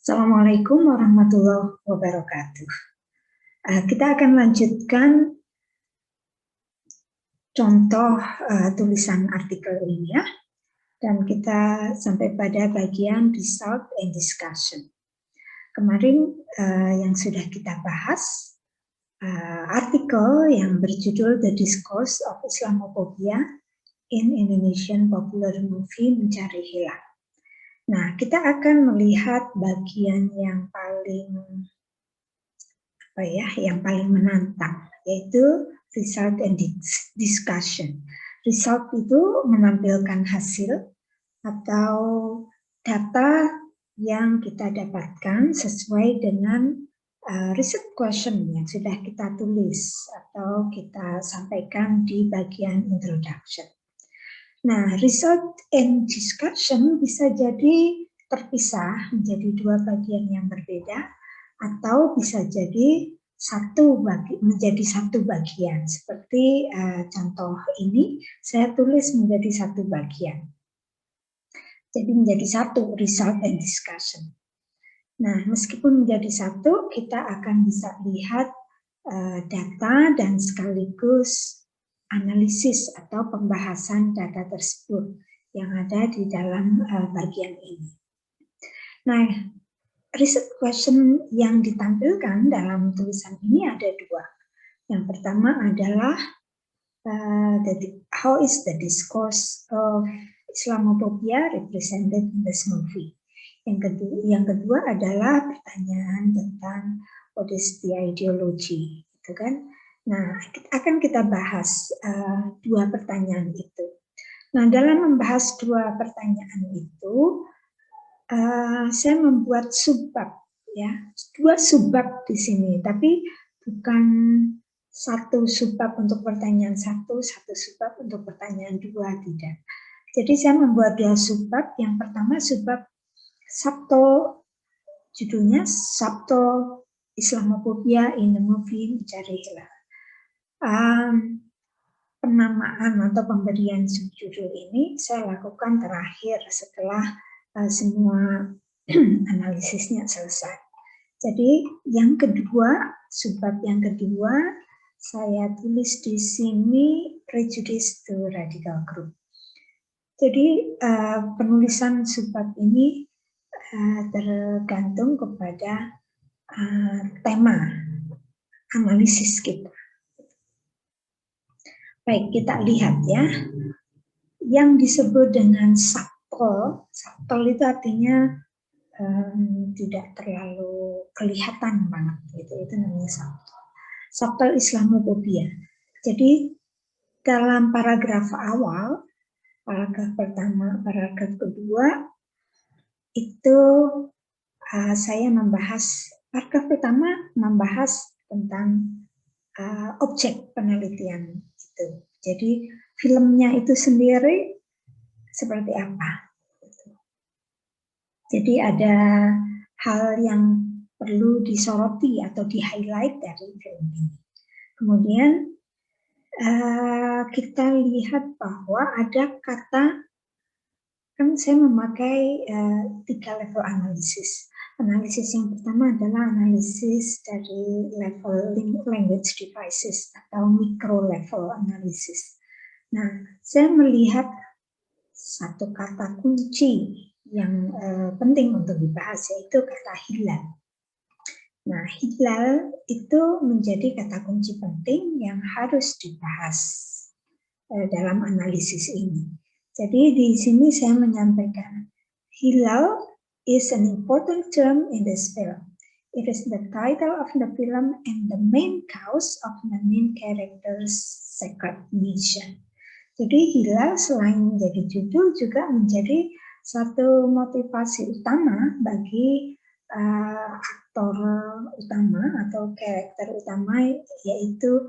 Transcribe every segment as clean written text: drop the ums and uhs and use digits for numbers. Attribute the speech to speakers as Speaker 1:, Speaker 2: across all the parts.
Speaker 1: Assalamualaikum warahmatullahi wabarakatuh. Kita akan lanjutkan contoh tulisan artikel ilmiah dan kita sampai pada bagian result and discussion. Kemarin yang sudah kita bahas artikel yang berjudul The Discourse of Islamophobia in Indonesian Popular Movie Mencari Hilal. Nah, kita akan melihat bagian yang paling menantang, yaitu result and discussion. Result itu menampilkan hasil atau data yang kita dapatkan sesuai dengan research question yang sudah kita tulis atau kita sampaikan di bagian introduction. Nah, result and discussion bisa jadi terpisah menjadi dua bagian yang berbeda, atau bisa jadi menjadi satu bagian. Seperti contoh ini, saya tulis menjadi satu bagian. Jadi menjadi satu, result and discussion. Nah, meskipun menjadi satu, kita akan bisa lihat data dan sekaligus analisis atau pembahasan data tersebut yang ada di dalam bagian ini. Nah, research question yang ditampilkan dalam tulisan ini ada dua. Yang pertama adalah how is the discourse of Islamophobia represented in this movie. Yang kedua adalah pertanyaan tentang what is the ideology, gitu kan? Nah, akan kita bahas dua pertanyaan itu. Nah, dalam membahas dua pertanyaan itu, saya membuat subbab, ya, dua subbab di sini, tapi bukan satu subbab untuk pertanyaan satu subbab untuk pertanyaan dua, tidak. Jadi saya membuat dua subbab. Yang pertama subbab subtle, judulnya subtle Islamophobia in the movie Mencari Hilal. Penamaan atau pemberian subjudul ini saya lakukan terakhir setelah semua analisisnya selesai. Jadi yang kedua, subbab yang kedua, saya tulis di sini prejudice to radical group. Jadi penulisan subbab ini tergantung kepada tema analisis kita. Baik, kita lihat ya. Yang disebut dengan subtle itu artinya tidak terlalu kelihatan banget, gitu. Itu namanya subtle. Subtle Islamophobia. Jadi dalam paragraf awal, paragraf pertama, paragraf kedua, itu saya membahas, paragraf pertama membahas tentang objek penelitian itu. Jadi filmnya itu sendiri seperti apa. Jadi ada hal yang perlu disoroti atau di-highlight dari film ini. Kemudian kita lihat bahwa ada kata, kan saya memakai 3 level analisis. Analisis yang pertama adalah analisis dari level language devices atau micro level analisis. Nah, saya melihat satu kata kunci yang penting untuk dibahas, yaitu kata hilal. Nah, hilal itu menjadi kata kunci penting yang harus dibahas dalam analisis ini. Jadi di sini saya menyampaikan, hilal is an important term in this film. It is the title of the film and the main cause of the main character's sacred mission. Jadi hilal selain menjadi judul juga menjadi satu motivasi utama bagi aktor utama atau karakter utama, yaitu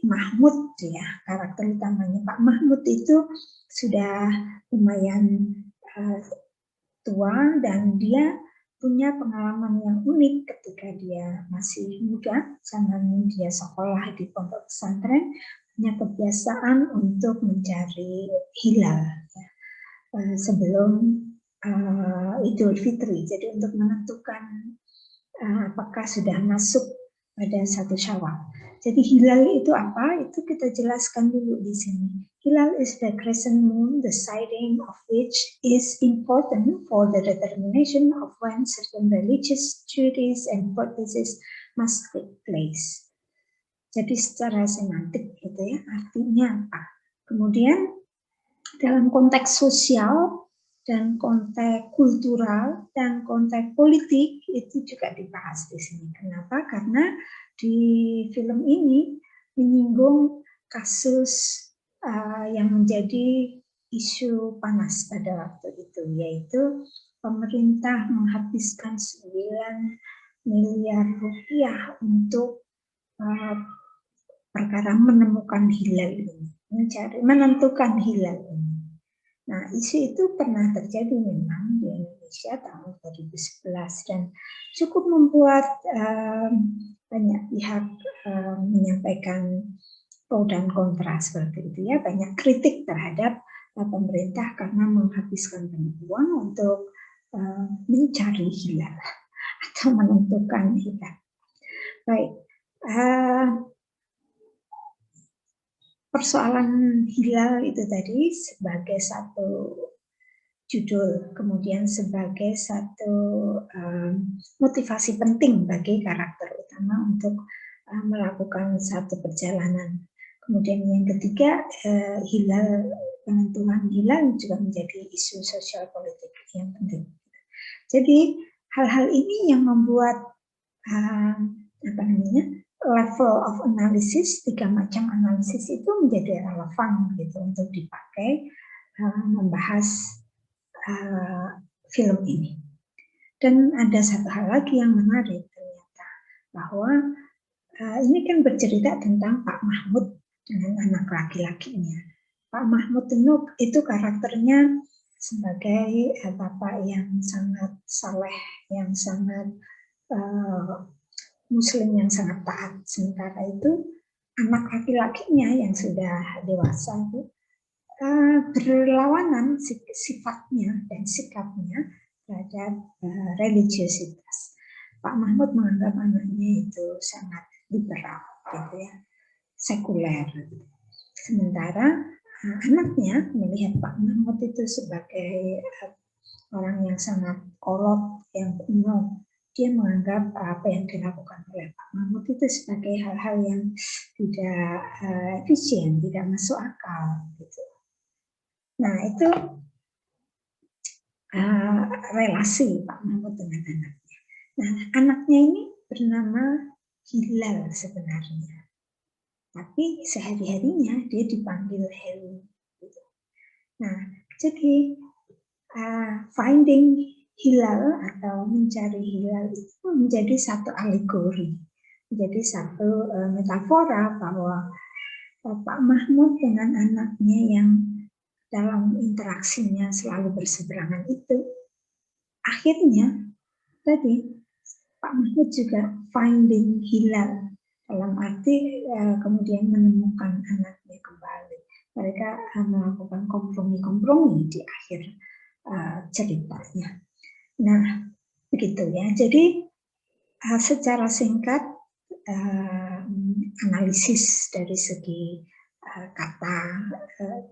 Speaker 1: Mahmud, ya, karakter utamanya. Pak Mahmud itu sudah lumayan tua dan dia punya pengalaman yang unik ketika dia masih muda, zaman dia sekolah di pondok pesantren, punya kebiasaan untuk mencari hilal, ya, sebelum Idul Fitri. Jadi untuk menentukan apakah sudah masuk pada 1 Syawal. Jadi hilal itu apa? Itu kita jelaskan dulu di sini. Hilal is the crescent moon, the sighting of which is important for the determination of when certain religious duties and practices must take place. Jadi secara semantik gitu ya, artinya apa? Kemudian dalam konteks sosial dan konteks kultural dan konteks politik itu juga dibahas di sini. Kenapa? Karena di film ini menyinggung kasus yang menjadi isu panas pada waktu itu, yaitu pemerintah menghabiskan 9 miliar rupiah untuk perkara menemukan hilal ini, menentukan hilal ini. Nah, isu itu pernah terjadi memang di Indonesia tahun 2011 dan cukup membuat banyak pihak menyampaikan pro dan kontra seperti itu ya, banyak kritik terhadap pemerintah karena menghabiskan banyak uang untuk mencari hilal atau menentukan hilal. Baik. Persoalan hilal itu tadi sebagai satu judul, kemudian sebagai satu motivasi penting bagi karakter utama untuk melakukan satu perjalanan. Kemudian yang ketiga, hilal, penentuan hilal juga menjadi isu sosial politik yang penting. Jadi hal-hal ini yang membuat level of analysis, 3 macam analisis itu menjadi relevan gitu untuk dipakai membahas film ini. Dan ada satu hal lagi yang menarik ternyata, bahwa ini kan bercerita tentang Pak Mahmud dengan anak laki-lakinya. Pak Mahmud itu karakternya sebagai bapak yang sangat saleh, yang sangat Muslim yang sangat taat. Sementara itu anak laki-lakinya yang sudah dewasa itu berlawanan sifatnya dan sikapnya terhadap religiositas. Pak Mahmud menganggap anaknya itu sangat liberal, gitu ya, sekuler. Sementara anaknya melihat Pak Mahmud itu sebagai orang yang sangat kolot, yang kuno. Dia menganggap apa yang dilakukan oleh Pak Mahmud itu sebagai hal-hal yang tidak efisien, tidak masuk akal. Gitu. Nah itu relasi Pak Mahmud dengan anaknya. Nah anaknya ini bernama Hilal sebenarnya, tapi sehari-harinya dia dipanggil Helu. Gitu. Nah jadi finding hilal atau mencari hilal itu menjadi satu alegori, menjadi satu metafora bahwa Pak Mahmud dengan anaknya yang dalam interaksinya selalu berseberangan itu, akhirnya tadi Pak Mahmud juga finding hilal dalam arti kemudian menemukan anaknya kembali. Mereka melakukan kompromi-kompromi di akhir ceritanya. Nah, begitu ya. Jadi secara singkat analisis dari segi kata,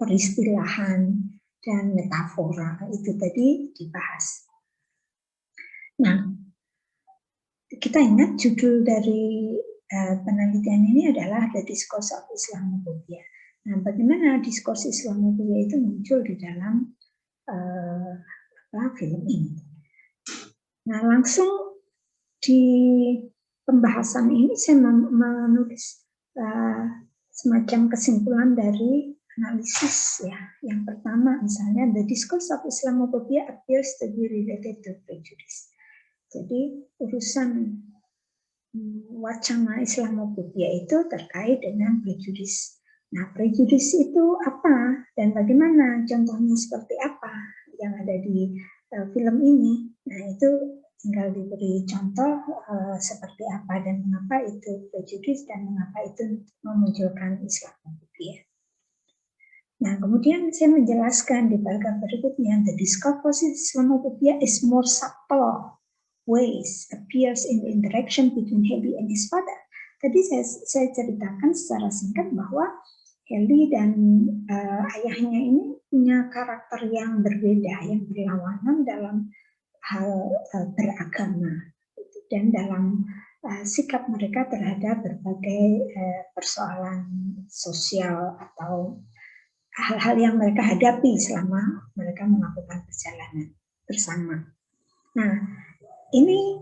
Speaker 1: peristilahan dan metafora itu tadi dibahas. Nah, kita ingat judul dari penelitian ini adalah The Discourse of Islamophobia. Nah, bagaimana diskurs Islamophobia itu muncul di dalam film ini? Nah, langsung di pembahasan ini saya menulis semacam kesimpulan dari analisis ya. Yang pertama misalnya, the discourse of Islamophobia appears to be related to prejudice. Jadi urusan wacana Islamophobia itu terkait dengan prejudice. Nah, prejudice itu apa dan bagaimana, contohnya seperti apa yang ada di film ini. Nah, itu tinggal diberi contoh seperti apa dan mengapa itu prejudice dan mengapa itu memunculkan Islamophobia. Nah, kemudian saya menjelaskan di paragraf berikutnya, the discourse Islamophobia is more subtle ways appears in the interaction between Heli and his father. Tadi saya ceritakan secara singkat bahwa Heli dan ayahnya ini punya karakter yang berbeda, yang berlawanan dalam hal beragama dan dalam sikap mereka terhadap berbagai persoalan sosial atau hal-hal yang mereka hadapi selama mereka melakukan perjalanan bersama. Nah, ini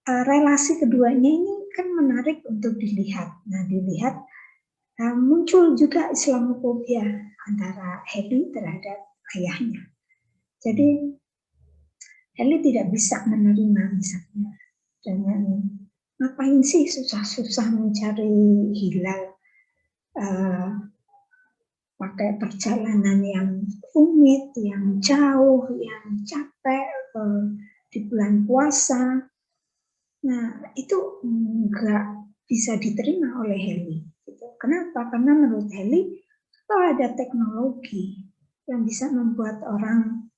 Speaker 1: relasi keduanya ini kan menarik untuk dilihat. Nah, dilihat muncul juga Islamophobia antara Heli terhadap ayahnya. Jadi Heli tidak bisa menerima misalnya dengan ngapain sih susah-susah mencari hilal, pakai perjalanan yang rumit, yang jauh, yang capek di bulan puasa. Nah, itu enggak bisa diterima oleh Heli. Kenapa? Karena menurut Heli, kalau ada teknologi yang bisa membuat orang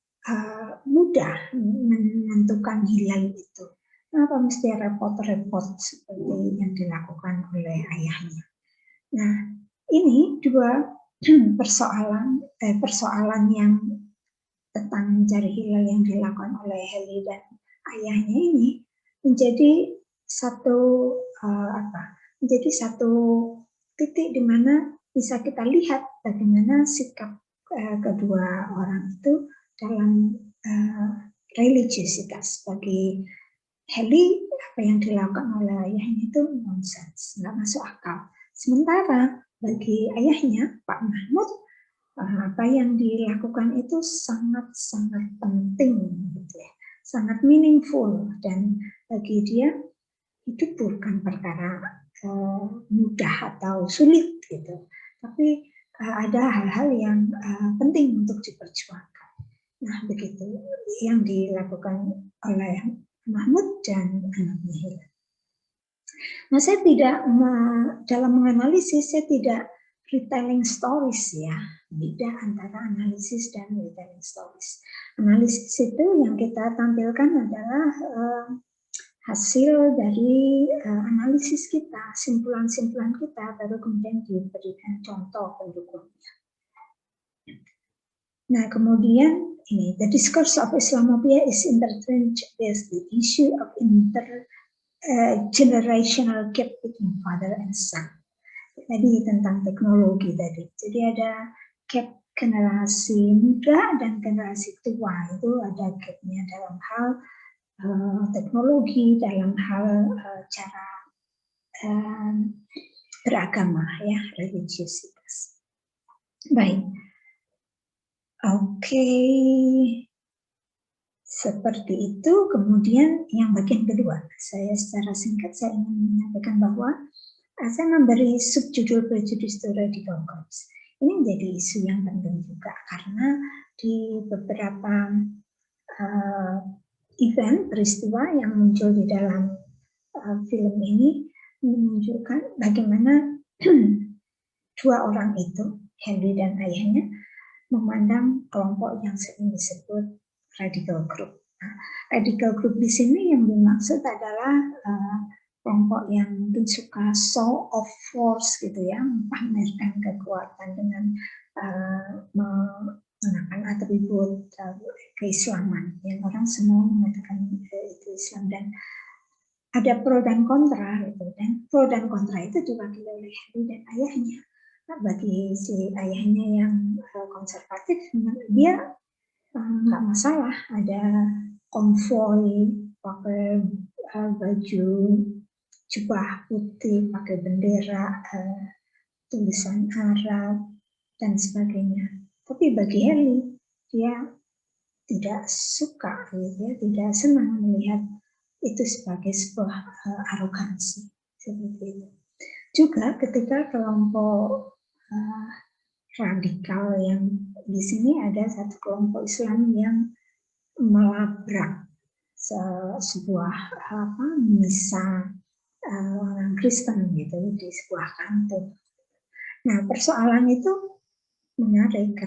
Speaker 1: mudah menentukan hilal itu, kenapa mesti repot-repot seperti yang dilakukan oleh ayahnya? Nah, ini dua persoalan yang tentang mencari hilal yang dilakukan oleh Heli dan ayahnya ini menjadi menjadi satu titik di mana bisa kita lihat bagaimana sikap kedua orang itu dalam religiusitas. Bagi Heli, apa yang dilakukan oleh ayahnya itu nonsens, nggak masuk akal. Sementara bagi ayahnya, Pak Mahmud, apa yang dilakukan itu sangat-sangat penting, gitu ya, sangat meaningful, dan bagi dia itu bukan perkara mudah atau sulit gitu, tapi ada hal-hal yang penting untuk diperjuangkan. Nah, begitu yang dilakukan oleh Mahmud dan anaknya Hilal. Nah, saya tidak dalam menganalisis, saya tidak retelling stories ya, beda antara analisis dan retelling stories. Analisis itu yang kita tampilkan adalah hasil dari analisis kita, simpulan-simpulan kita, baru kemudian diberikan contoh pendukungnya. Nah, kemudian ini, the discourse of Islamophobia is intertwined with the issue of generational gap between father and son. Tadi tentang teknologi tadi. Jadi ada gap generasi muda dan generasi tua, itu ada gapnya dalam hal teknologi, dalam hal cara beragama, ya, religiusitas. Baik, oke. Seperti itu. Kemudian yang bagian kedua, saya secara singkat saya ingin menyampaikan bahwa saya memberi subjudul Prejudice to Radical Groups. Ini menjadi isu yang penting juga karena di beberapa event peristiwa yang muncul di dalam film ini menunjukkan bagaimana dua orang itu, Henry dan ayahnya, memandang kelompok yang sering disebut radical group. Nah, radical group di sini yang dimaksud adalah kelompok yang mungkin suka show of force gitu ya, memamerkan kekuatan dengan menggunakan atribut keislaman. Yang orang semua mengatakan itu Islam, dan ada pro dan kontra gitu. Dan pro dan kontra itu diwakili oleh Henry dan ayahnya. Nah, bagi si ayahnya yang konservatif, dia nggak masalah ada konvoi pakai baju jubah putih, pakai bendera tulisan Arab dan sebagainya. Tapi bagi Heli, dia tidak suka, dia tidak senang melihat itu sebagai sebuah arogansi seperti itu. Juga ketika kelompok radikal yang di sini ada satu kelompok Islam yang melabrak sebuah misa orang Kristen gitu di sebuah kampung. Nah, persoalan itu menarik